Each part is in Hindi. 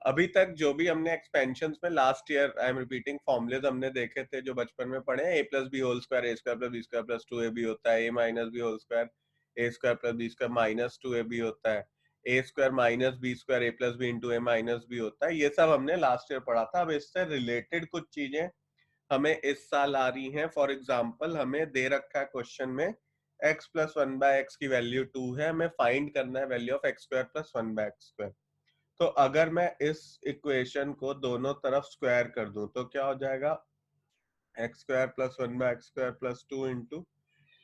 अभी तक जो भी हमने एक्सपेंशन में last year, I am repeating, formulas हमने देखे थे जो बचपन में पढ़े, A plus B whole square, A square plus B square plus two A B होता है, A minus B whole square, A square plus B square minus two A B होता है, A square minus B square A plus B into A minus B होता है। ये सब हमने लास्ट ईयर पढ़ा था। अब इससे रिलेटेड कुछ चीजें हमें इस साल आ रही हैं। फॉर एग्जाम्पल, हमें दे रखा है क्वेश्चन में x plus one by X की वैल्यू 2 है, हमें फाइंड करना है value of x square plus one by x square. तो अगर मैं इस इक्वेशन को दोनों तरफ स्क्वायर कर दूं तो क्या हो जाएगा, x square plus one by x square plus two into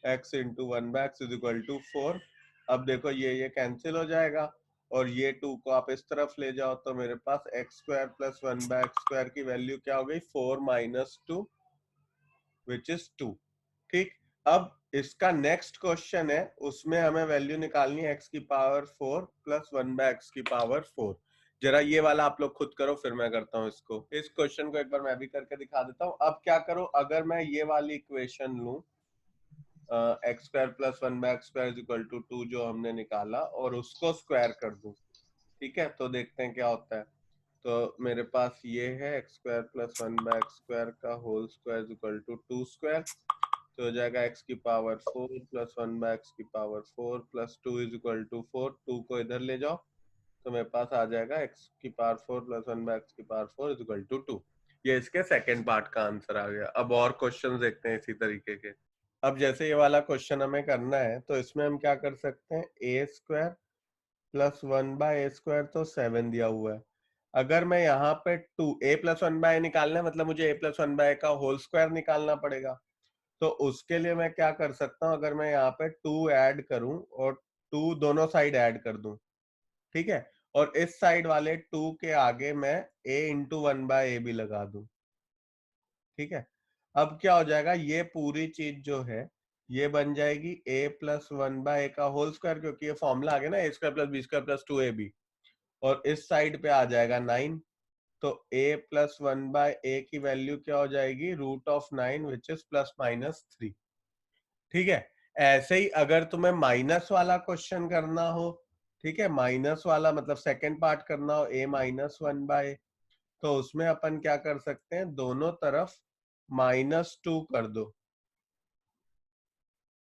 x into one by x is equal to 4। अब देखो ये कैंसिल हो जाएगा और ये 2 को आप इस तरफ ले जाओ तो मेरे पास X square plus one by x square की वैल्यू क्या हो गई, 4 माइनस टू विच इज 2। ठीक, अब इसका नेक्स्ट क्वेश्चन है, उसमें हमें वैल्यू निकालनी है एक्स की power 4 plus one by X की पावर 4। जरा ये वाला आप लोग खुद करो, फिर मैं करता हूँ इसको। इस क्वेश्चन को एक बार मैं भी करके दिखा देता हूँ। अब क्या करो, अगर मैं ये वाली इक्वेशन लूं, x square plus one by x square is equal to 2 जो हमने निकाला, और उसको स्क्वायर कर दूं, ठीक है, तो देखते हैं क्या होता है। तो मेरे पास ये है X square plus one by x square का whole square is equal to 2 square, तो हो जाएगा एक्स की power 4 plus one by X की power 4 plus two is equal to 4। 2 को इधर ले जाओ तो मेरे पास आ जाएगा एक्स की power 4 plus one by X की पावर 4 इज इक्वल टू 2। ये इसके सेकंड पार्ट का आंसर आ गया। अब और क्वेश्चंस देखते हैं इसी तरीके के। अब जैसे ये वाला क्वेश्चन हमें करना है तो इसमें हम क्या कर सकते हैं, A square plus one by A square तो 7 दिया हुआ है। अगर मैं यहाँ पे two A plus one by निकालना है, मतलब मुझे ए प्लस वन बाय का होल स्क्वायर निकालना पड़ेगा। तो उसके लिए मैं क्या कर सकता हूँ, अगर मैं यहाँ पे 2 ऐड करूं और 2 दोनों साइड ऐड कर दूं, ठीक है, और इस साइड वाले 2 के आगे मैं a इंटू वन बाय ए भी लगा दूं, ठीक है। अब क्या हो जाएगा, ये पूरी चीज जो है ये बन जाएगी a plus one by A का होल स्क्वायर, क्योंकि ये फॉर्मूला आ गया ना, A square plus B square plus two A B, और इस साइड पे आ जाएगा 9। तो a plus one by A की वैल्यू क्या हो जाएगी, root of 9 which is plus minus 3। ठीक है, ऐसे ही अगर तुम्हें माइनस वाला क्वेश्चन करना हो, ठीक है, माइनस वाला मतलब सेकंड पार्ट करना हो, a माइनस वन बाय, तो उसमें अपन क्या कर सकते हैं, दोनों तरफ -2 कर दो,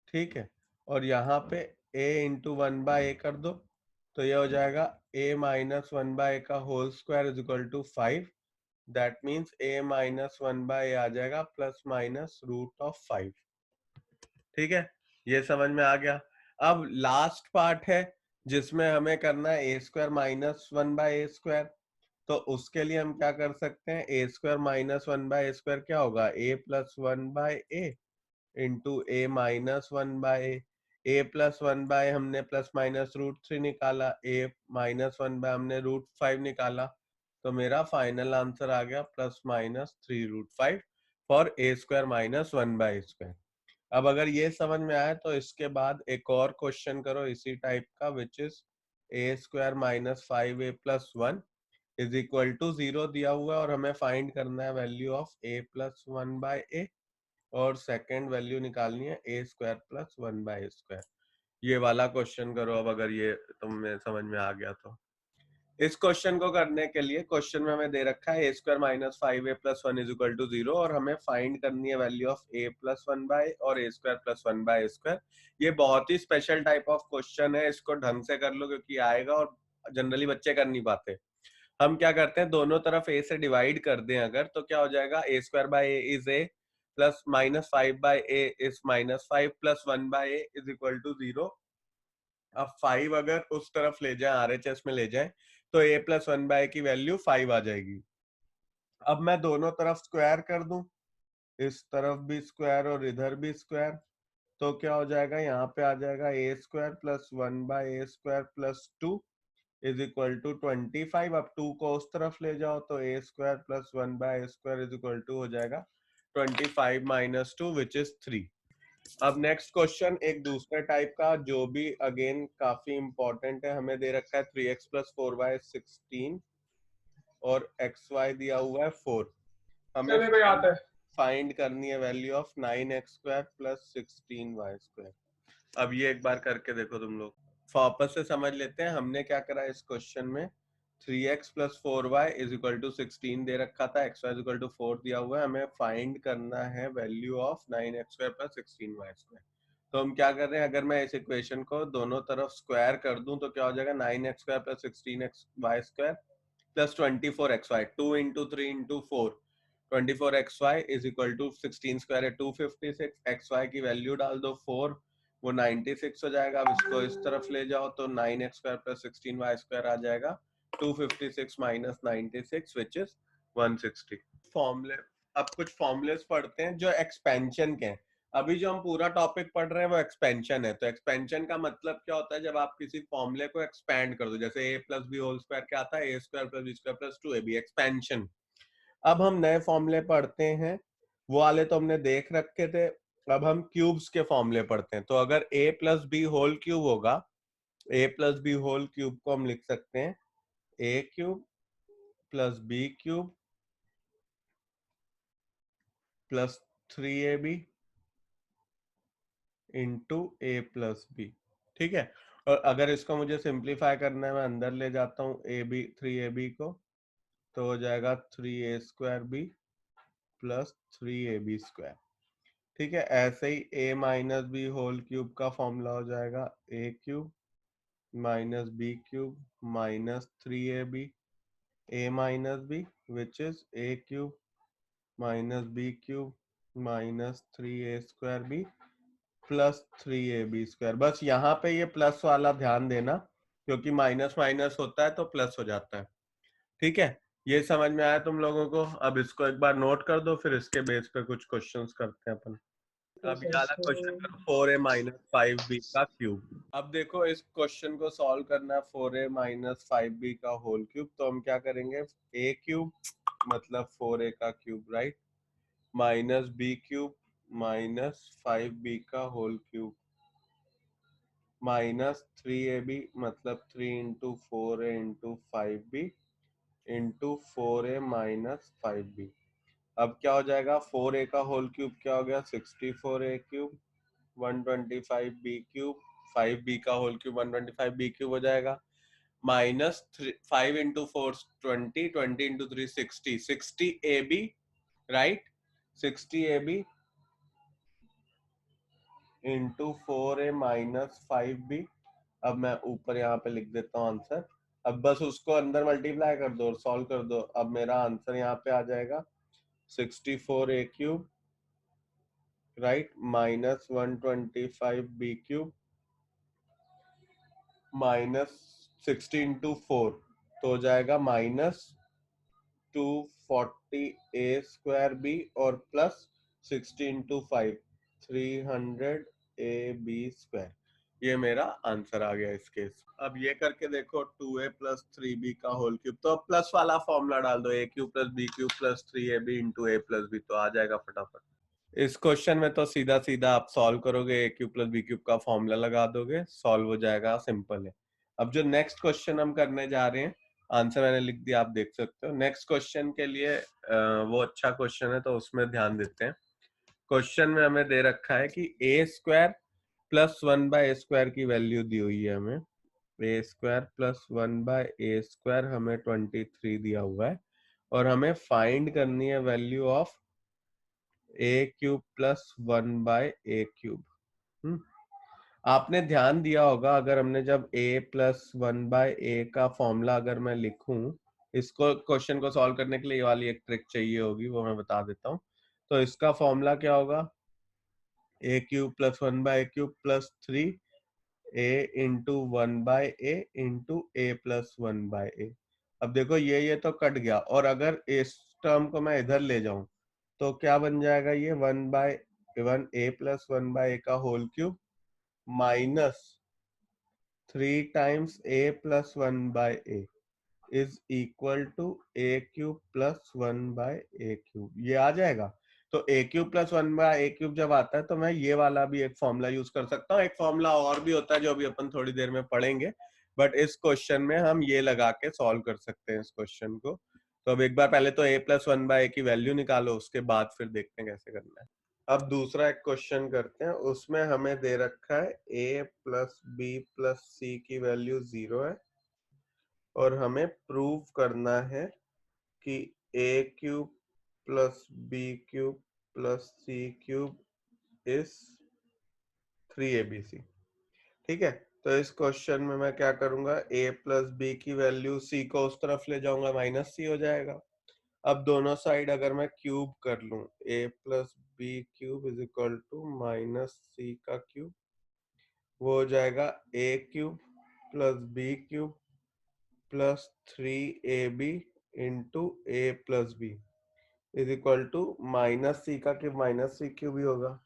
ठीक है, और यहाँ पे a into one by A कर दो, तो ये हो जाएगा a माइनस वन बाय का whole square is equal to 5। That means a minus one by आ जाएगा प्लस माइनस रूट ऑफ 5। ठीक है, ये समझ में आ गया। अब लास्ट पार्ट है जिसमें हमें करना है A square minus one by A square. तो उसके लिए हम क्या कर सकते हैं, A square minus one by A square क्या होगा, A plus one by A into A minus one by A plus one by हमने प्लस माइनस रूट 3 निकाला, ए माइनस वन बाय हमने रूट 5 निकाला, तो मेरा फाइनल आंसर आ गया plus minus 3 root 5 for A square minus one by square. अब अगर ये समझ में आया तो इसके बाद एक और क्वेश्चन करो इसी टाइप का, which is A square minus 5 A plus one is equal to 0 दिया हुआ है, और हमें फाइंड करना है value of A plus one by A, और सेकेंड वैल्यू निकालनी है A square plus one by square. ये वाला क्वेश्चन करो अब, अगर ये तुम्हें समझ में आ गया तो। इस क्वेश्चन को करने के लिए क्वेश्चन में हमें दे रखा है A square minus 5 A plus one is equal to 0, और हमें फाइंड करनी है value of A plus one by और A square plus one by square. ये बहुत ही स्पेशल टाइप ऑफ क्वेश्चन है, इसको ढंग से कर लो क्योंकि आएगा और जनरली बच्चे कर नहीं पाते। हम क्या करते हैं, दोनों तरफ ए से डिवाइड कर दें अगर, तो क्या हो जाएगा, A square by A is A plus minus 5 by A is minus 5 plus one by A is equal to 0। अब 5 अगर उस तरफ ले जाए, आरएचएस में ले जाए, तो a प्लस वन बाय की वैल्यू 5 आ जाएगी। अब मैं दोनों तरफ स्क्वायर कर दूं, इस तरफ भी स्क्वायर और इधर भी स्क्वायर, तो क्या हो जाएगा, यहाँ पे आ जाएगा A square plus one by A square plus two is equal to 25। अब 2 को उस तरफ ले जाओ तो A square plus one by A square is equal to हो जाएगा 25 माइनस 2 विच इज 3। अब नेक्स्ट क्वेश्चन एक दूसरे टाइप का जो भी अगेन काफी इंपॉर्टेंट है, हमें दे रखा है 3x प्लस 4y 16 और xy दिया हुआ है 4। हमें चले भाई आते हैं। फाइंड करनी है value of 9x square plus 16y square. अब ये एक बार करके देखो तुम लोग, वापस से समझ लेते हैं हमने क्या करा इस क्वेश्चन में। 3x plus 4y is equal to 16 दे रखा था, xy इज इक्वल टू 4 दिया हुआ है, हमें फाइंड करना है value of 9x² plus 16y²। तो हम क्या कर रहे हैं, अगर मैं इस इक्वेशन को दोनों तरफ स्क्वायर कर दूं तो क्या हो जाएगा, 9x² plus 16y² plus 24xy, 2 into 3 into 4, 24xy is equal to 16 square है 256, xy की वैल्यू डाल दो 4, वो 96 हो जाएगा। अब इसको इस तरफ ले जाओ तो 9x² प्लस 16y² आ जाएगा 256 माइनस 96 विच इज 160। फॉर्मूले, अब कुछ फॉर्मूलेस पढ़ते हैं जो एक्सपेंशन के हैं। अभी जो हम पूरा टॉपिक पढ़ रहे हैं वो एक्सपेंशन है। तो एक्सपेंशन का मतलब क्या होता है, जब आप किसी फॉर्मूले को एक्सपेंड कर दो, जैसे a plus B whole square क्या आता है, a square plus B square plus 2ab, expansion. अब हम नए फॉर्मूले पढ़ते हैं, वो वाले तो हमने देख रखे थे। अब हम क्यूब्स के फॉर्मूले पढ़ते हैं। तो अगर a plus B whole cube होगा, a plus B whole cube को हम लिख सकते हैं a cube plus B cube plus 3ab into A plus b. ठीक है। और अगर इसको मुझे सिंप्लीफाई करना है, मैं अंदर ले जाता हूँ ए बी 3ab को, तो हो जाएगा 3a² बी प्लस 3ab²। ठीक है। ऐसे ही a minus B whole cube का फॉर्मूला हो जाएगा a cube minus b cube minus 3ab, a minus b which is a cube minus b cube minus 3a² b plus 3ab²। बस यहाँ पे ये प्लस वाला ध्यान देना, क्योंकि माइनस माइनस होता है तो प्लस हो जाता है। ठीक है। ये समझ में आया तुम लोगों को? अब इसको एक बार नोट कर दो, फिर इसके बेस पे कुछ क्वेश्चंस करते हैं अपन। अब ये वाला क्वेश्चन करो, 4a माइनस 5b का क्यूब। अब देखो, इस क्वेश्चन को सॉल्व करना है 4a माइनस 5b का होल क्यूब। तो हम क्या करेंगे, a क्यूब मतलब 4a का cube, right, minus b cube minus 5b का होल क्यूब माइनस 3ab मतलब 3 into 4a into 5b into 4a minus 5b। अब क्या हो जाएगा, 4a का होल क्यूब क्या हो गया, 64a cube 125b cube, 5b का होल क्यूब 125b क्यूब हो जाएगा, minus 5 into 4 20, 20 into 3 60, 60ab, right, 60ab into 4a minus 5b। अब मैं ऊपर यहाँ पे लिख देता हूँ आंसर। अब बस उसको अंदर मल्टीप्लाई कर दो और सॉल्व कर दो। अब मेरा आंसर यहाँ पे आ जाएगा 64a cube, right, minus 125b cube minus 60 into 4, तो हो जाएगा माइनस 240a² बी और प्लस 60 इंटू 5 300ab²। ये मेरा आंसर आ गया इस केस। अब ये करके देखो, 2a प्लस 3b का होल क्यूब, तो प्लस वाला फॉर्मूला डाल दो, a cube plus b cube plus 3ab into a plus b, तो आ जाएगा फटाफट। इस क्वेश्चन में तो सीधा सीधा आप सॉल्व करोगे, a cube plus B cube का फॉर्मूला लगा दोगे, सॉल्व हो जाएगा, सिंपल है। अब जो नेक्स्ट क्वेश्चन हम करने जा रहे हैं, आंसर मैंने लिख दिया, आप देख सकते हो। नेक्स्ट क्वेश्चन के लिए वो अच्छा क्वेश्चन है तो उसमें ध्यान देते हैं। क्वेश्चन में हमें दे रखा है कि a² प्लस 1/a² की वैल्यू दी हुई है हमें। a² प्लस 1/a² हमें 23 दिया हुआ है, और हमें फाइंड करनी है value of a cube plus 1/a³। आपने ध्यान दिया होगा, अगर हमने जब a प्लस 1/a का फॉर्मूला अगर मैं लिखूं, इसको क्वेश्चन को सॉल्व करने के लिए ये वाली एक ट्रिक चाहिए होगी, वो मैं बता देता हूं। तो इसका फॉर्मूला क्या होगा, a cube plus 1/a³ plus 3a into 1/a into a plus 1/a। अब देखो, ये तो कट गया, और अगर इस टर्म को मैं इधर ले जाऊं तो क्या बन जाएगा, ये 1/a प्लस 1/a का whole cube minus 3 times a plus 1/a is equal to a cube plus 1/a³। ये आ जाएगा। तो a क्यूब प्लस 1/a³ जब आता है तो मैं ये वाला भी एक फॉर्मूला यूज कर सकता हूँ। एक फॉर्मूला और भी होता है जो अभी अपन थोड़ी देर में पढ़ेंगे, बट इस क्वेश्चन में हम ये लगा के सॉल्व कर सकते हैं इस क्वेश्चन को। तो अब एक बार पहले तो a प्लस 1/a की वैल्यू निकालो, उसके बाद फिर देखते हैं कैसे करना है। अब दूसरा एक क्वेश्चन करते हैं, उसमें हमें दे रखा है a plus B plus c की वैल्यू 0 है, और हमें प्रूव करना है कि A cube plus B cube plus C cube is 3abc। ठीक है, तो इस क्वेश्चन में मैं क्या करूंगा, a प्लस बी की वैल्यू c को उस तरफ ले जाऊंगा, माइनस सी हो जाएगा। अब दोनों साइड अगर मैं क्यूब कर लूं, a plus B cube is equal to minus C का क्यूब, वो हो जाएगा a cube plus B cube plus 3ab into A plus B is equal to minus C का क्यूब माइनस सी क्यूब ही होगा,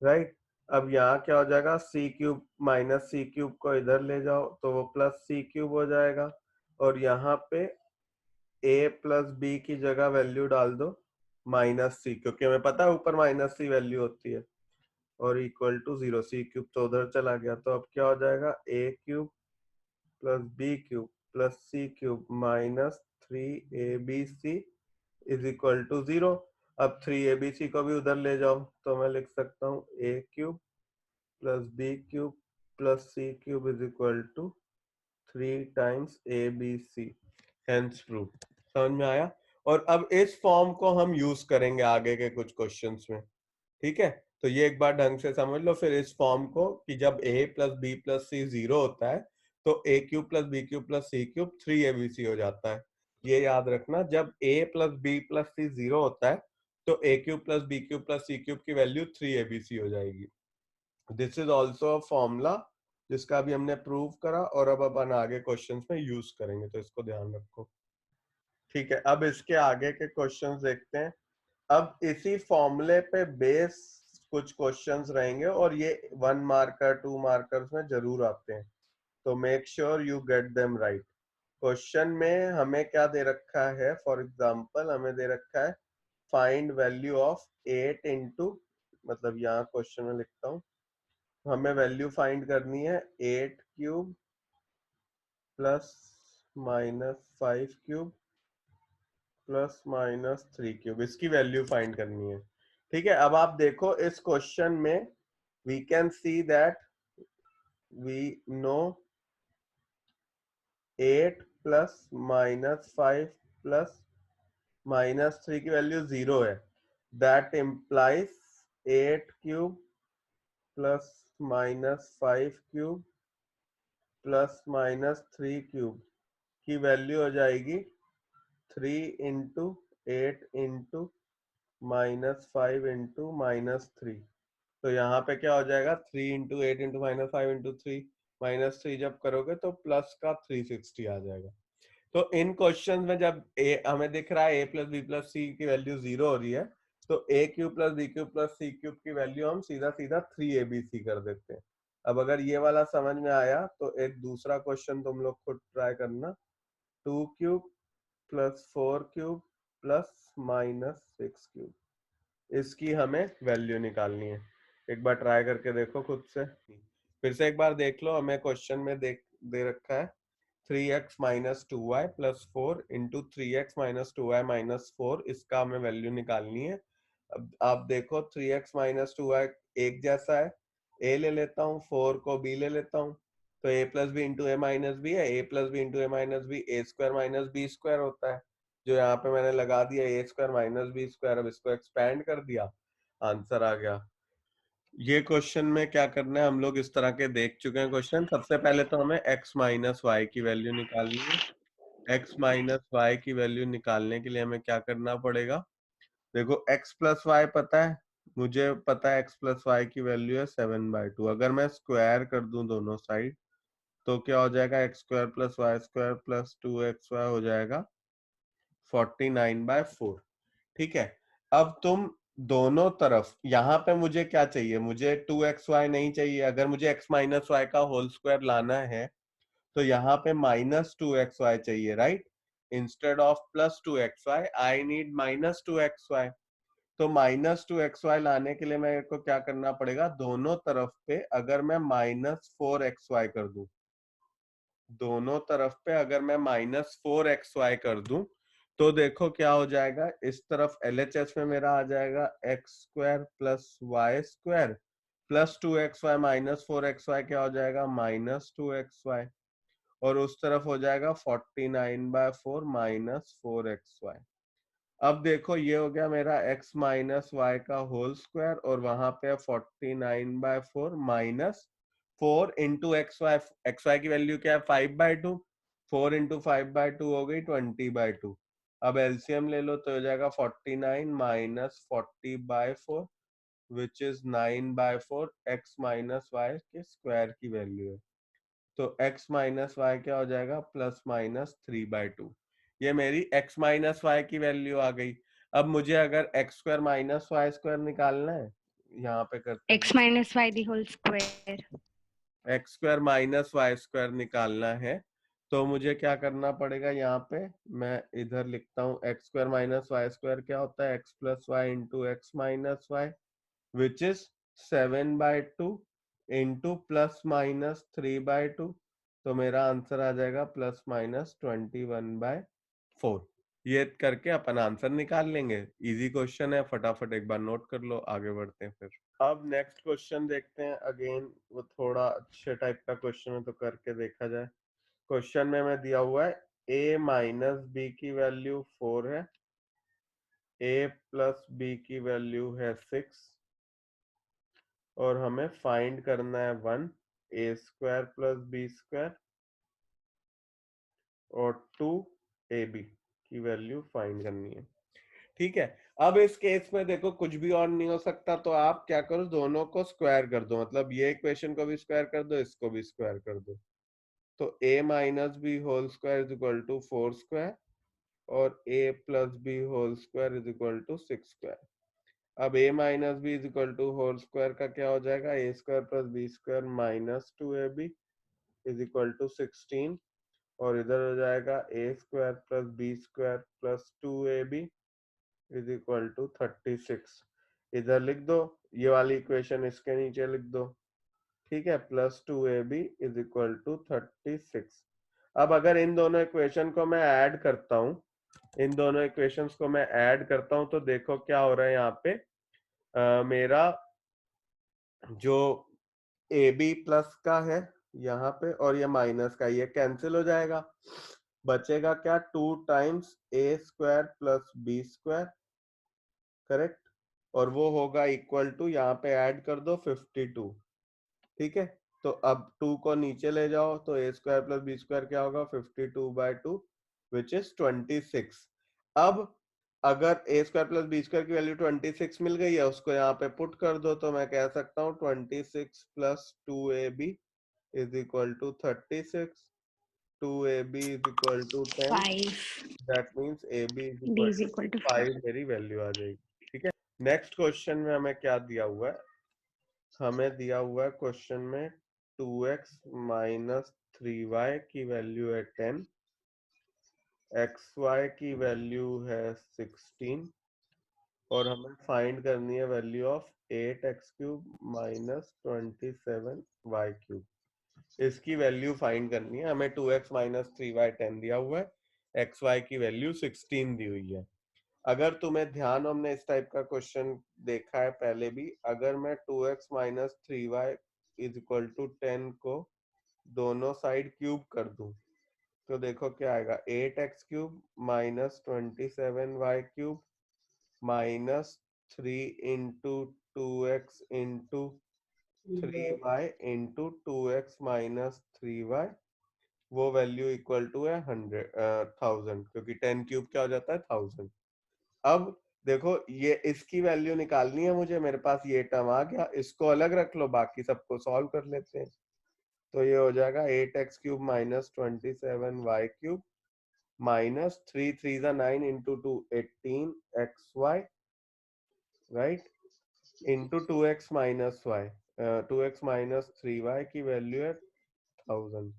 राइट। अब यहाँ क्या हो जाएगा, C cube minus C cube को इधर ले जाओ तो वो प्लस सी क्यूब हो जाएगा, और यहाँ पे ए प्लस बी की जगह वैल्यू डाल दो माइनस सी, क्योंकि हमें पता है ऊपर माइनस सी वैल्यू होती है, और इक्वल टू 0, सी क्यूब तो उधर चला गया, तो अब क्या हो जाएगा, A cube plus B cube plus C cube minus 3abc is equal to 0। अब 3abc को भी उधर ले जाओ तो मैं लिख सकता हूँ A cube plus B cube plus C cube is equal to 3 times abc, hence prove. समझ में आया? और अब इस फॉर्म को हम यूज करेंगे आगे के कुछ क्वेश्चंस में। ठीक है, तो ये एक बार ढंग से समझ लो फिर इस फॉर्म को, कि जब a plus B plus c 0 होता है तो a cube plus B cube plus C cube 3abc हो जाता है। ये याद रखना, जब a plus B plus c 0 होता है तो a cube plus B cube plus C cube की वैल्यू 3abc हो जाएगी। This is also a formula जिसका भी हमने प्रूव करा, और अब अपन आगे क्वेश्चंस में यूज करेंगे, तो इसको ध्यान रखो। ठीक है, अब इसके आगे के क्वेश्चंस देखते हैं। अब इसी फॉर्मूले पे बेस कुछ क्वेश्चंस रहेंगे, और ये 1 मार्कर 2 मार्कर्स में जरूर आते हैं, तो make sure you get them right. Question में हमें क्या दे रखा है, फॉर एग्जांपल हमें दे रखा है फाइंड वैल्यू ऑफ 8 इंटू, मतलब यहाँ क्वेश्चन में लिखता हूँ, हमें वैल्यू फाइंड करनी है 8 cube plus minus 5 cube plus minus 3 cube, इसकी वैल्यू फाइंड करनी है। ठीक है, अब आप देखो इस क्वेश्चन में we can see that we know 8 plus minus 5 plus minus 3 की वैल्यू 0 है, that implies 8 cube plus minus 5 cube plus minus 3 cube की वैल्यू हो जाएगी 3 into 8 into minus 5 into minus 3। तो यहाँ पे क्या हो जाएगा, 3 into 8 into minus 5 into 3, minus 3 जब करोगे तो प्लस का 360 आ जाएगा। तो इन क्वेश्चन में जब हमें दिख रहा है a plus B plus c की वैल्यू 0 हो रही है, तो a cube plus B cube plus C cube की वैल्यू हम सीधा सीधा 3abc कर देते हैं। अब अगर ये वाला समझ में आया तो एक दूसरा क्वेश्चन तुम लोग खुद ट्राई करना, 2 cube plus 4 cube plus minus 6 cube, इसकी हमें वैल्यू निकालनी है। एक बार ट्राई करके देखो खुद से, फिर से एक बार देख लो। हमें क्वेश्चन में दे रखा है 3x minus 2y plus 4 into 3x minus 2y minus 4, इसका हमें वैल्यू निकालनी है। अब आप देखो 3x माइनस 2y एक जैसा है, a ले लेता हूँ, 4 को b ले लेता हूँ, तो a plus B into A minus b है, a plus B into A minus b a square minus B square होता है, जो यहाँ पे मैंने लगा दिया a square minus B square. अब इसको एक्सपैंड कर दिया, आंसर आ गया। ये क्वेश्चन में क्या करना है, हम लोग इस तरह के देख चुके हैं क्वेश्चन। सबसे पहले तो हमें x माइनस वाई की वैल्यू निकालनी है। x माइनस वाई की वैल्यू निकालने के लिए हमें क्या करना पड़ेगा, देखो x प्लस वाई पता है, मुझे पता है x प्लस वाई की वैल्यू है 7/2। अगर मैं स्क्वायर कर दूं दोनों साइड तो क्या हो जाएगा, x square plus Y square plus 2xy हो जाएगा 49/4। ठीक है, अब तुम दोनों तरफ, यहाँ पे मुझे क्या चाहिए, मुझे 2xy नहीं चाहिए। अगर मुझे x माइनस वाई का होल स्क्वायर लाना है तो यहाँ पे माइनस 2xy चाहिए, right. Instead of plus 2xy I need minus 2xy। तो माइनस 2xy लाने के लिए मेरे को क्या करना पड़ेगा, दोनों तरफ पे अगर मैं -4xy कर दूं, दोनों तरफ पे अगर मैं -4xy कर दूं तो देखो क्या हो जाएगा, इस तरफ LHS में मेरा आ जाएगा x square plus Y square plus 2xy minus 4xy क्या हो जाएगा, -2xy। और उस तरफ हो जाएगा 49/4 माइनस 4xy। अब देखो ये हो गया मेरा x माइनस वाई का होल स्क्वायर और वहां पे 49/4 माइनस 4 इंटू एक्स वाई की वैल्यू क्या है 5/2, 4 इंटू 5/2 हो गई 20/2। अब एलसीएम ले लो तो हो जाएगा 49 minus 40/4 which is 9/4 x minus y के स्क्वायर की वैल्यू है। तो x माइनस वाई क्या हो जाएगा प्लस माइनस 3/2। ये मेरी x माइनस वाई की वैल्यू आ गई। अब मुझे अगर x square minus y square निकालना है, यहाँ पे करते x minus y the whole square. X square minus y square निकालना है तो मुझे क्या करना पड़ेगा, यहाँ पे मैं इधर लिखता हूँ x square minus y square क्या होता है x plus y into x minus y which is 7/2 into plus minus 3/2। तो मेरा आंसर आ जाएगा प्लस माइनस 21/4। ये करके अपन आंसर निकाल लेंगे। इजी क्वेश्चन है, फटाफट एक बार नोट कर लो, आगे बढ़ते हैं फिर। अब नेक्स्ट क्वेश्चन देखते हैं। अगेन वो थोड़ा अच्छे टाइप का क्वेश्चन है तो करके देखा जाए। क्वेश्चन में मैं दिया हुआ है a माइनस बी की वैल्यू 4 है, a प्लस बी की वैल्यू है 6 और हमें फाइंड करना है 1 a square plus B square और 2 ab की वैल्यू फाइंड करनी है। ठीक है, अब इस केस में देखो कुछ भी और नहीं हो सकता तो आप क्या करो दोनों को स्क्वायर कर दो, मतलब ये इक्वेशन को भी स्क्वायर कर दो, इसको भी स्क्वायर कर दो। तो a minus B whole square is equal to 4 square और a plus B whole square is equal to 6 square. अब a minus b is equal to whole square का क्या हो जाएगा a square plus B square minus 2ab is equal to 16 और इधर हो जाएगा a square plus B square plus 2ab is equal to 36। इधर लिख दो, ये वाली इक्वेशन इसके नीचे लिख दो। ठीक है, plus 2ab is equal to 36। अब अगर इन दोनों इक्वेशन को मैं ऐड करता हूं, इन दोनों इक्वेशंस को मैं ऐड करता हूं तो देखो क्या हो रहा है यहाँ पे। मेरा जो ए बी प्लस का है यहाँ पे और ये माइनस का, ये कैंसिल हो जाएगा। बचेगा क्या 2 times A square plus B square, correct, और वो होगा इक्वल टू, यहाँ पे ऐड कर दो 52। ठीक है, तो अब 2 को नीचे ले जाओ तो A square plus B square क्या होगा 52/2 विच इज 26। अब अगर ए स्क्वायर प्लस बी स्क्वायर की वैल्यू 26 मिल गई है, उसको यहाँ पे पुट कर दो तो मैं कह सकता हूँ 26 plus 2ab is equal to 36, 2ab is equal to 10, 5. That means ab is B equal is to equal to 5. 5 मेरी वैल्यू आ जाएगी। ठीक है, नेक्स्ट क्वेश्चन में हमें क्या दिया हुआ है, हमें दिया हुआ है क्वेश्चन में 2x माइनस 3y की वैल्यू है 10, xy की वैल्यू है 16 और हमें फाइंड करनी है value of 8x³ minus 27y³। इसकी वैल्यू फाइंड करनी है हमें। 2x माइनस 3y 10 दिया हुआ है, xy की वैल्यू 16 दी हुई है। अगर तुम्हें ध्यान, हमने इस टाइप का क्वेश्चन देखा है पहले भी। अगर मैं 2x minus 3y is equal to 10 को दोनों साइड क्यूब कर दूं तो देखो क्या आएगा 8x³ minus 27y³ minus 3 into 2x into 3y into 2x minus 3y, वो वैल्यू इक्वल टू है 1000 क्योंकि 10³ क्या हो जाता है 1000। अब देखो ये इसकी वैल्यू निकालनी है मुझे, मेरे पास ये टर्म आ गया, इसको अलग रख लो, बाकी सबको सॉल्व कर लेते हैं। तो ये हो जाएगा 8x³ minus 27y³ minus 3 3 9 into 2 18xy right into 2x minus y, 2x minus 3y की वैल्यू है 1000।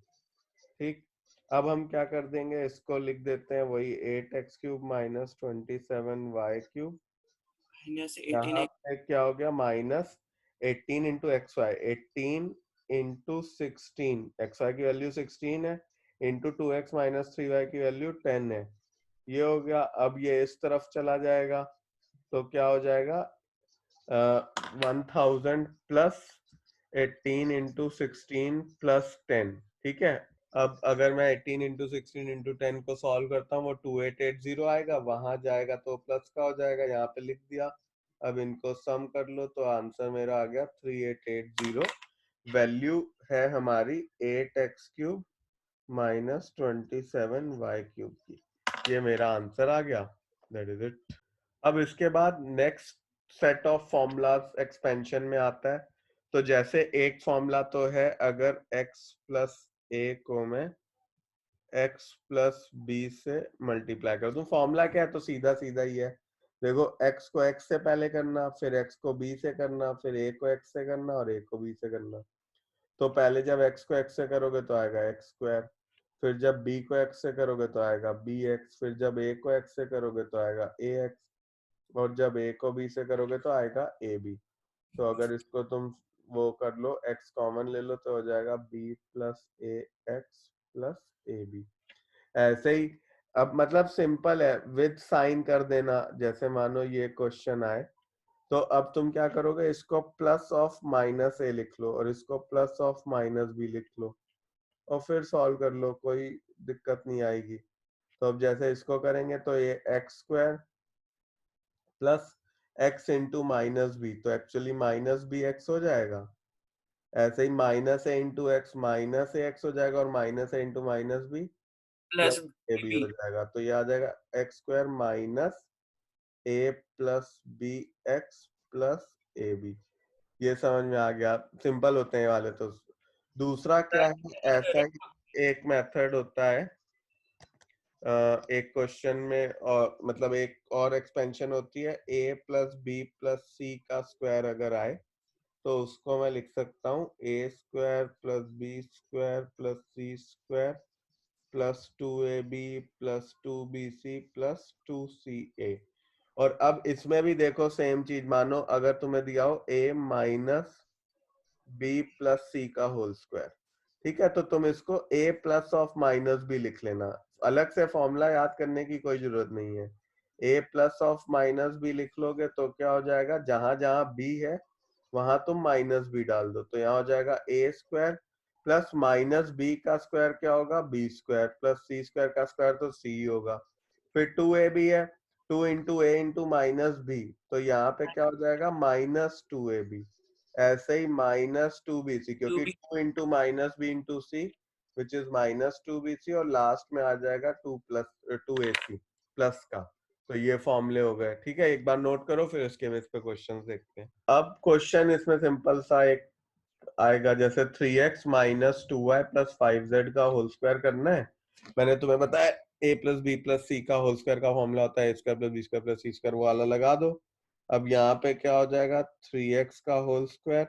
ठीक, अब हम क्या कर देंगे, इसको लिख देते हैं वही 8x³ माइनस 27y³, यहाँ पे क्या हो गया minus 18 into x y, 18 into 16, x y की वैल्यू 16 है, इंटू 2x माइनस 3y की वैल्यू 10 है। ये हो गया। अब ये इस तरफ चला जाएगा तो क्या हो जाएगा 1000 प्लस 18 इंटू 16 प्लस 10। ठीक है, अब अगर मैं 18 इंटू 16 इंटू 10 को सॉल्व करता हूँ वो 2880 आएगा, वहां जाएगा तो प्लस का हो जाएगा, यहाँ पे लिख दिया। अब इनको सम कर लो तो आंसर मेरा आ गया 3880। वैल्यू है हमारी 8x³ माइनस 27y³ की। ये मेरा आंसर आ गया, दैट इज इट। अब इसके बाद next set of formulas expansion में आता है। तो जैसे एक फॉर्मूला तो है, अगर x प्लस ए को मैं x प्लस बी से मल्टीप्लाई कर दूं। फॉर्मूला क्या है, तो सीधा सीधा ही है। देखो x को x से पहले करना, फिर x को b से करना, फिर a को x से करना और a को b से करना। तो पहले जब x को x से करोगे तो आएगा x², फिर जब b को x से करोगे तो आएगा bx, फिर जब a को x से करोगे तो आएगा ax, और जब a को b से करोगे तो आएगा ab। तो अगर इसको तुम वो कर लो, x कॉमन ले लो, तो हो जाएगा b plus a x plus a b. ऐसे ही अब मतलब सिंपल है, विद साइन कर देना। जैसे मानो ये क्वेश्चन आए, तो अब तुम क्या करोगे, इसको प्लस ऑफ माइनस ए लिख लो और इसको प्लस ऑफ माइनस बी लिख लो और फिर सॉल्व कर लो, कोई दिक्कत नहीं आएगी। तो अब जैसे इसको करेंगे तो ये x² plus x into minus b, तो एक्चुअली माइनस बी एक्स हो जाएगा। ऐसे ही minus a into x minus a x हो जाएगा, और minus a into minus b plus plus a b b. हो जाएगा। तो ये आ जाएगा x² minus a plus b x plus a b. ये समझ में आ गया, सिंपल होते हैं ये वाले तो। दूसरा क्या है, ऐसा ही एक मेथड होता है एक क्वेश्चन में, और मतलब एक और एक्सपेंशन होती है, a प्लस बी प्लस सी का स्क्वायर अगर आए तो उसको मैं लिख सकता हूँ a² plus b² plus c² plus 2ab plus 2bc plus 2ca। और अब इसमें भी देखो सेम चीज, मानो अगर तुम्हें दिया हो a माइनस बी प्लस सी का होल स्क्वायर, ठीक है, तो तुम इसको a plus of minus b लिख लेना। अलग से फॉर्मूला याद करने की कोई जरूरत नहीं है। a plus of minus b लिख लोगे तो क्या हो जाएगा, जहां जहां b है वहां तुम माइनस बी डाल दो, तो यहाँ हो जाएगा a² प्लस माइनस बी का स्क्वायर क्या होगा b² प्लस c² का स्क्वायर तो c होगा। फिर 2ab है, 2 into a into minus b, तो यहाँ पे क्या हो जाएगा माइनस 2ab। ऐसे ही माइनस 2bc, टू क्योंकि b 2 into minus b into c which is minus 2bc, और लास्ट में आ जाएगा 2ac प्लस का। तो ये फॉर्मूले हो गए, ठीक है, एक बार नोट करो फिर इसके बेस पे क्वेश्चन देखते हैं। अब क्वेश्चन इसमें सिंपल सा एक आएगा, जैसे 3x minus 2y plus 5z का होल स्क्वायर करना है। मैंने तुम्हें बताया a प्लस बी प्लस सी का होल स्क्वायर का फॉर्मूला होता है a² plus b² plus c², वो वाला लगा दो। अब यहाँ पे क्या हो जाएगा 3x का होल स्क्वायर,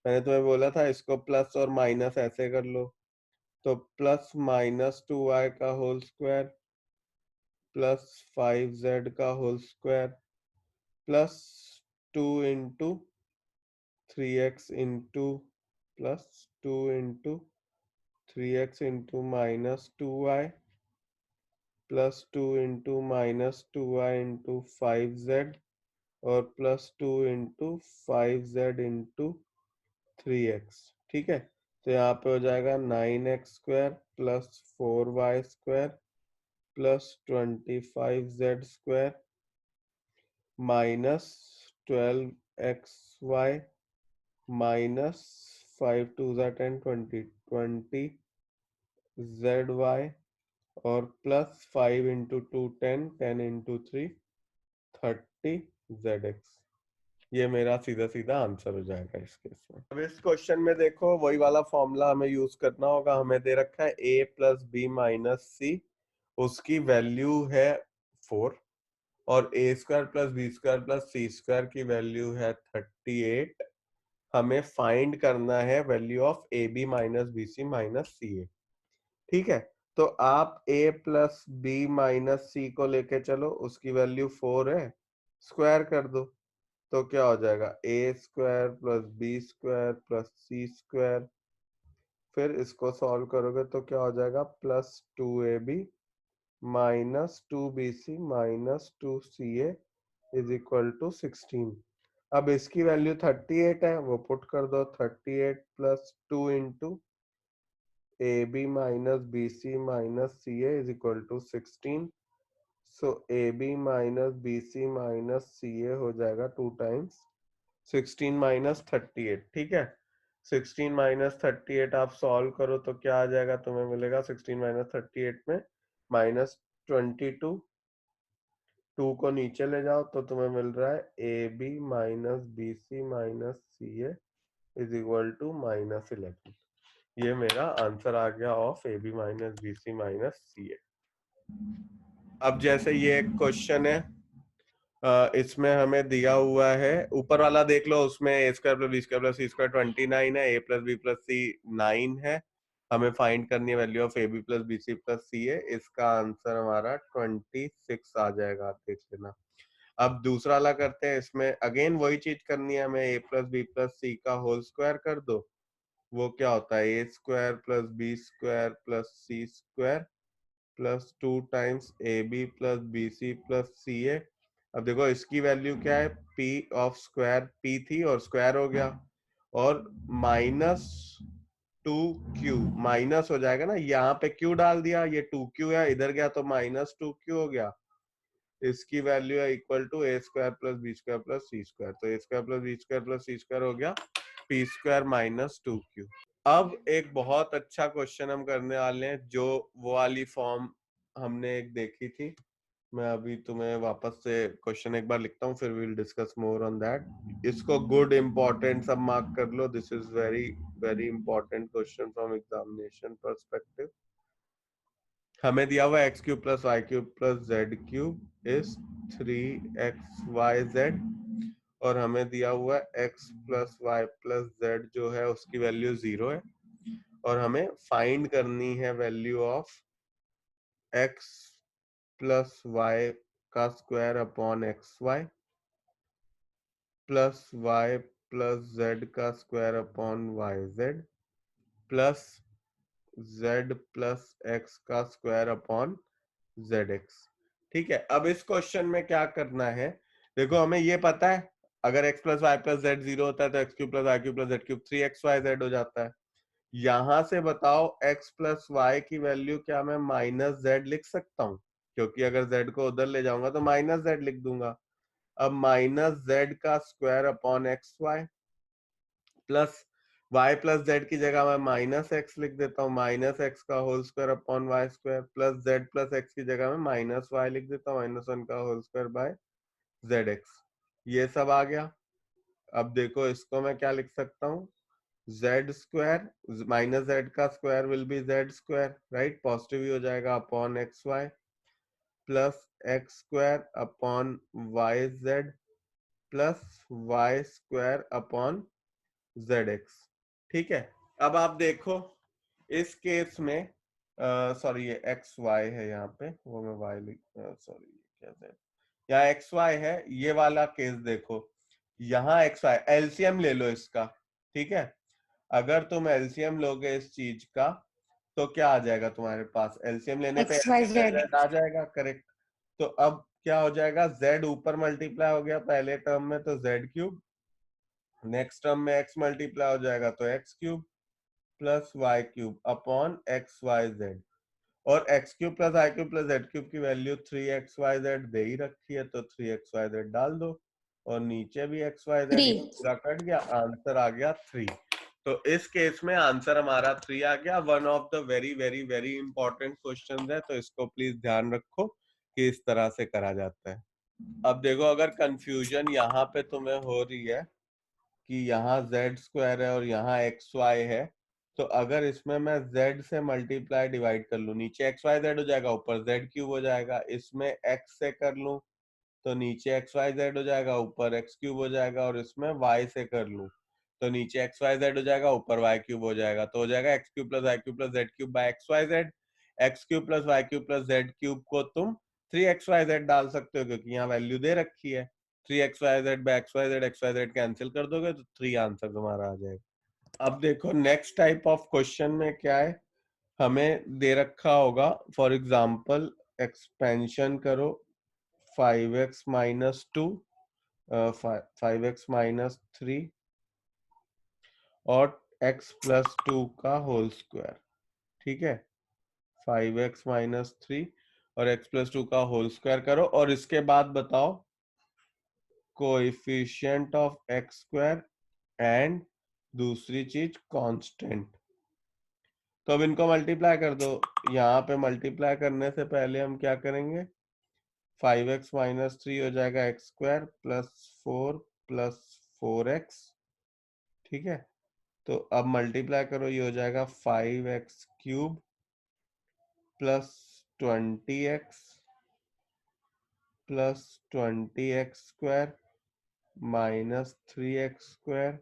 मैंने तुम्हें बोला था इसको प्लस और माइनस ऐसे कर लो, तो प्लस माइनस 2y का होल स्क्वायर प्लस 5z का whole square plus 2 into 3x into plus 2 into 3x into minus 2y plus 2 into minus 2y into 5z और plus 2 into 5z into 3x, ठीक है। तो यहाँ पे हो जाएगा 9x² plus 4y² plus 25z² minus 12xy minus 5 2 10 20 20zy और प्लस 5 इंटू 2 10 10 इंटू 3 30zx। ये मेरा सीधा सीधा आंसर हो जाएगा इस केस में। अब इस क्वेश्चन में देखो वही वाला फॉर्मूला हमें यूज करना होगा। हमें दे रखा है a प्लस बी माइनस सी, उसकी वैल्यू है 4, और a² plus b² plus c² की वैल्यू है 38। हमें फाइंड करना है value of A B minus B C minus C A, ठीक है। तो आप a plus B minus C को लेके चलो, उसकी वैल्यू 4 है, स्क्वायर कर दो तो क्या हो जाएगा a² plus b² plus c²। फिर इसको सॉल्व करोगे तो क्या हो जाएगा plus 2ab minus 2bc minus 2ca is equal to 16। अब इसकी वैल्यू 38 है, वो पुट कर दो, 38 plus 2 into AB minus BC minus CA is equal to 16. So AB minus BC minus CA हो जाएगा 2 टाइम्स 16 माइनस 38, ठीक है। 16 माइनस 38 आप सॉल्व करो तो क्या आ जाएगा, तुम्हें मिलेगा 16 माइनस 38 में माइनस 22, 2 को नीचे ले जाओ तो तुम्हें मिल रहा है AB minus BC minus CA is equal to minus 11। ये मेरा आंसर आ गया of AB minus BC minus CA। अब जैसे ये एक क्वेश्चन है, इसमें हमें दिया हुआ है, ऊपर वाला देख लो, उसमें A square plus B square plus C square 29 है, A plus B plus C 9 है। हमें फाइंड करनी है value of A B plus B C plus C A. इसका आंसर हमारा 26 आ जाएगा, आप देख लेना। अब दूसरा वाला करते हैं, इसमें अगेन वही चीज करनी है हमें, ए प्लस बी प्लस सी का होल स्क्वायर कर दो। वो क्या होता है, A square plus B square plus C square plus 2 times A B plus B C plus C A. अब देखो इसकी वैल्यू क्या है, p ऑफ स्क्वायर, p थी और स्क्वायर हो गया, और माइनस 2q माइनस हो जाएगा ना, यहाँ पे q डाल दिया, ये 2q है, इधर गया तो माइनस 2q हो गया। इसकी वैल्यू है equal to A square plus B square plus C square, तो A square plus B square plus C square हो गया p स्क्वायर माइनस 2q। अब एक बहुत अच्छा क्वेश्चन हम करने वाले हैं, जो वो वाली फॉर्म हमने एक देखी थी। मैं अभी तुम्हें वापस से क्वेश्चन एक बार लिखता हूँ, फिर will discuss more on that. इसको गुड इंपॉर्टेंट सब मार्क कर लो, this is very very important question from examination perspective. हमें दिया हुआ X cube plus Y cube plus Z cube is 3xyz, और हमें दिया हुआ x plus Y plus Z जो है उसकी वैल्यू 0 है, और हमें फाइंड करनी है value of x plus Y का square upon x Y plus Y plus Z का square upon Y Z plus Z plus X का स्क्वायर अपॉन जेड एक्स। ठीक है, अब इस क्वेश्चन में क्या करना है, देखो हमें ये पता है अगर x plus Y plus z 0 होता है तो x cube plus Y cube plus Z cube 3xyz हो जाता है। यहां से बताओ x प्लस वाई की वैल्यू क्या मैं माइनस जेड लिख सकता हूँ, क्योंकि अगर z को उधर ले जाऊंगा तो माइनस जेड लिख दूंगा। अब माइनस जेड का square upon x Y plus Y plus z की जगह मैं माइनस एक्स लिख देता हूँ, माइनस एक्स का whole square upon y square plus Z plus x की जगह मैं माइनस वाई लिख देता हूँ, -1 का whole square by z x. ये सब आ गया। अब देखो इसको मैं क्या लिख सकता हूँ, जेड स्क्वायर माइनस जेड का square will be Z square, right, positive ही हो जाएगा, upon x Y plus X square upon Y Z plus Y square upon Z X. ठीक है, अब आप देखो इस केस में सॉरी ये एक्स वाई है यहाँ पे, वो मैं वाई लिख, सॉरी क्या जेड, यहाँ एक्स वाई है, ये वाला केस देखो, यहाँ एक्स वाई एलसीएम ले लो इसका। ठीक है, अगर तुम एलसीएम लोगे इस चीज का तो क्या आ जाएगा तुम्हारे पास, एलसीएम लेने पे XYZ. आ जाएगा, करेक्ट। तो अब क्या हो जाएगा, z ऊपर मल्टीप्लाई हो गया पहले टर्म में तो z क्यूब, नेक्स्ट टर्म में x मल्टीप्लाई हो जाएगा तो x cube plus Y cube upon x y z, और x cube plus I cube plus Z cube की वैल्यू 3xyz दे ही रखी है, तो 3xyz डाल दो, और नीचे भी xyz ये 3. पूरा कट गया, आंसर आ गया 3। तो इस केस में आंसर हमारा 3 आ गया। One of the very very very important question है, तो इसको प्लीज ध्यान रखो कि इस तरह से करा जाता है। अब देखो अगर कंफ्यूजन यहाँ पे तुम्हें हो रही है कि यहाँ z स्क्वायर है और यहाँ एक्स वाई है, तो अगर इसमें मैं z से मल्टीप्लाई डिवाइड कर लूं, नीचे एक्स वाई जेड हो जाएगा, ऊपर z क्यूब हो जाएगा, इसमें x से कर लूं तो नीचे एक्स वाई जेड हो जाएगा, ऊपर x क्यूब हो जाएगा, और इसमें y से कर लूं तो नीचे एक्स वाई जेड हो जाएगा, ऊपर y क्यूब हो जाएगा, तो हो जाएगा x cube plus Y cube plus Z cube by x y z. X cube plus Y cube plus Z cube को तुम 3xyz डाल सकते हो, क्योंकि यहाँ वैल्यू दे रखी है। 3xyz बाय xyz कैंसिल कर दोगे तो 3 आंसर तुम्हारा आ जाएगा। अब देखो नेक्स्ट टाइप ऑफ क्वेश्चन में क्या है, हमें दे रखा होगा फॉर एग्जांपल एक्सपेंशन करो 5x माइनस 2 5x माइनस 3 और x प्लस 2 का होल स्क्वायर। ठीक है, 5x माइनस 3 और x प्लस 2 का होल स्क्वायर करो, और इसके बाद बताओ coefficient of x square and दूसरी चीज कांस्टेंट। तो अब इनको मल्टीप्लाई कर दो। यहाँ पे मल्टीप्लाई करने से पहले हम क्या करेंगे, 5x माइनस 3 हो जाएगा x square plus 4 plus 4x। ठीक है, तो अब मल्टीप्लाई करो, ये हो जाएगा 5x cube plus 20x plus 20x square minus 3x square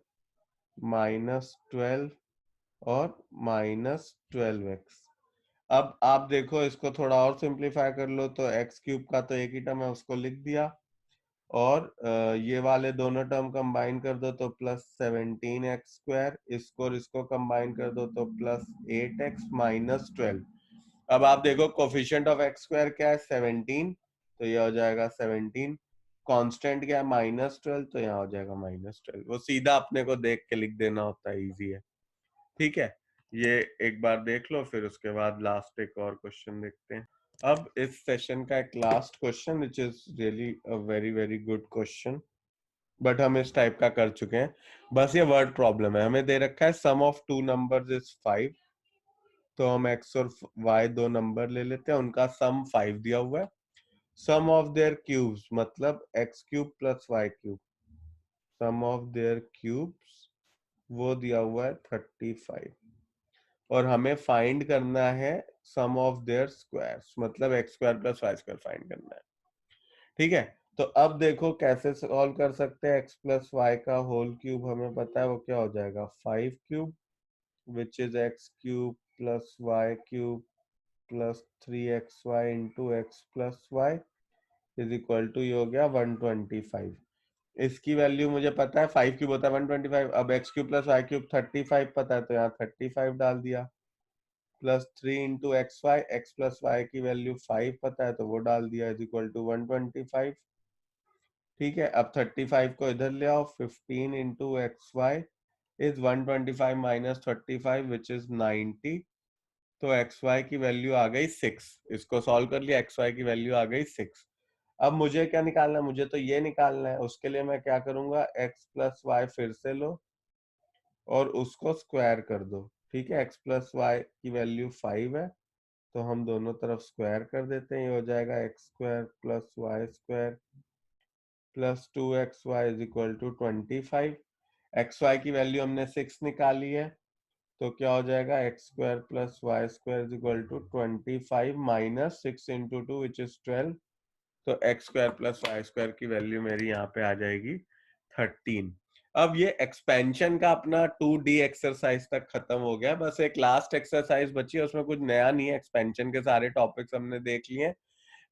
minus 12 और माइनस 12x। अब आप देखो, इसको थोड़ा और सिंप्लीफाई कर लो, तो x क्यूब का तो एक ही टर्म है, उसको लिख दिया, और ये वाले दोनों टर्म कंबाइन कर दो तो प्लस 17x स्क्वायर, इसको और इसको कंबाइन कर दो तो प्लस 8x माइनस 12। अब आप देखो कोफिशिएंट ऑफ x स्क्वायर क्या है, 17, तो ये हो जाएगा 17। कांस्टेंट क्या है, माइनस 12, तो यहाँ हो जाएगा माइनस 12। वो सीधा अपने को देख के लिख देना होता है, इजी है। ठीक है, ये एक बार देख लो, फिर उसके बाद लास्ट एक और क्वेश्चन देखते हैं। अब इस सेशन का एक last question which is really a very very good question, but हम इस टाइप का कर चुके हैं। बस ये वर्ड प्रॉब्लम है, हमें दे रखा है sum of two numbers is 5, तो हम x और y दो नंबर ले लेते हैं, उनका सम 5 दिया हुआ है। सम ऑफ देयर क्यूब्स मतलब x cube plus y cube, sum of their cubes वो दिया हुआ है 35, और हमें फाइंड करना है सम ऑफ देयर स्क्वायर्स मतलब x square plus Y square find करना है। ठीक है, तो अब देखो कैसे सॉल्व कर सकते हैं। एक्स प्लस वाई का होल क्यूब हमें पता है वो क्या हो जाएगा, 5 cube which is x cube plus Y cube plus 3xy into x plus y is equal to, ये हो गया 125। इसकी वैल्यू मुझे पता है 5 क्यूब होता है 125। अब x cube plus Y cube 35 पता है, तो यहाँ 35 डाल दिया, plus 3 into x plus y की वैल्यू 5 पता है, तो वो डाल दिया, इज इक्वल टू 125। ठीक है, अब 35 को इधर ले आओ, 15 into x y is 125 minus 35 which is 90, तो एक्स वाई की वैल्यू आ गई 6। इसको सॉल्व कर लिया, एक्स वाई की वैल्यू आ गई 6। अब मुझे क्या निकालना है, मुझे तो ये निकालना है। उसके लिए मैं क्या करूंगा, एक्स प्लस वाई फिर से लो और उसको स्क्वायर कर दो। ठीक है, एक्स प्लस वाई की वैल्यू 5 है, तो हम दोनों तरफ स्क्वायर कर देते हैं, ये हो जाएगा x square plus Y square plus 2xy is equal to 25। X y की वैल्यू हमने 6 निकाली है, तो क्या हो जाएगा, x square plus Y square is equal to 25 minus 6 into 2 which is 12, तो x square plus Y square की वैल्यू मेरी यहाँ पे आ जाएगी 13। अब ये एक्सपेंशन का अपना 2D एक्सरसाइज तक खत्म हो गया, बस एक लास्ट एक्सरसाइज बची है, उसमें कुछ नया नहीं है, एक्सपेंशन के सारे टॉपिक्स हमने देख लिए हैं।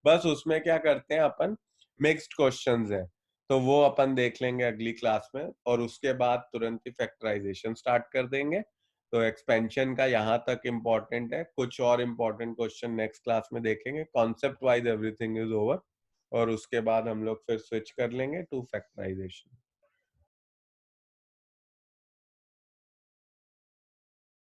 बस उसमें क्या करते हैं अपन, मिक्स्ड क्वेश्चंस है, तो वो अपन देख लेंगे अगली क्लास में, और उसके बाद तुरंत ही फैक्टराइजेशन स्टार्ट कर देंगे। तो एक्सपेंशन का यहाँ तक इम्पोर्टेंट है, कुछ और इम्पोर्टेंट क्वेश्चन नेक्स्ट क्लास में देखेंगे। Concept wise everything is over, और उसके बाद हम लोग फिर स्विच कर लेंगे टू फैक्टराइजेशन।